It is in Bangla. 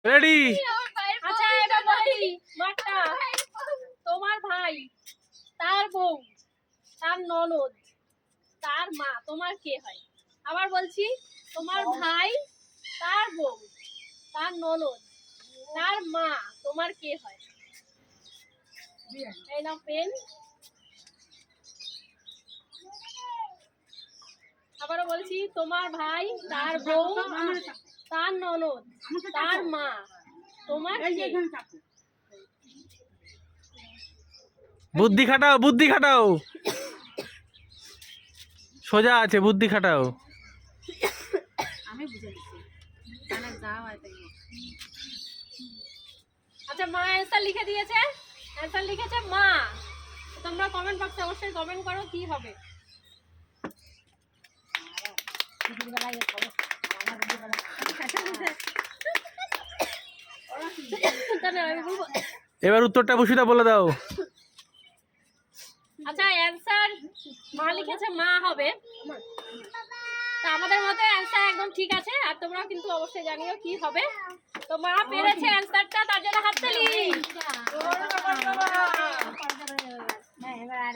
রেডি। আচ্ছা এটা বলি মাটা তোমার ভাই তার বউ তার ননদ তার মা তোমার কে হয়? আবার বলছি, তোমার ভাই তার বউ তার ননদ তার মা তোমার কে হয়? এই নাও পেন। আবারও বলছি, তোমার ভাই তার বউ তার ননদ তার মা তোমার কে? বুদ্ধি খাটাও, বুদ্ধি খাটাও। সোজা আছে, বুদ্ধি খাটাও। আমি বুঝে দিচ্ছি। আচ্ছা মা অ্যান্সার লিখে দিয়েছে, অ্যান্সার লিখেছে মা। তোমরা কমেন্ট বক্সে অবশ্যই কমেন্ট করো কি হবে। এবার উত্তরটা বসিদা বলে দাও। আচ্ছা অ্যান্সার মা লিখেছে মা হবে। তা আমাদের মতে অ্যান্সার একদম ঠিক আছে, আর তোমরা কিন্তু অবশ্যই জানিও কি হবে। তো মা পেরেছে অ্যান্সারটা, তার জন্য হাততালি।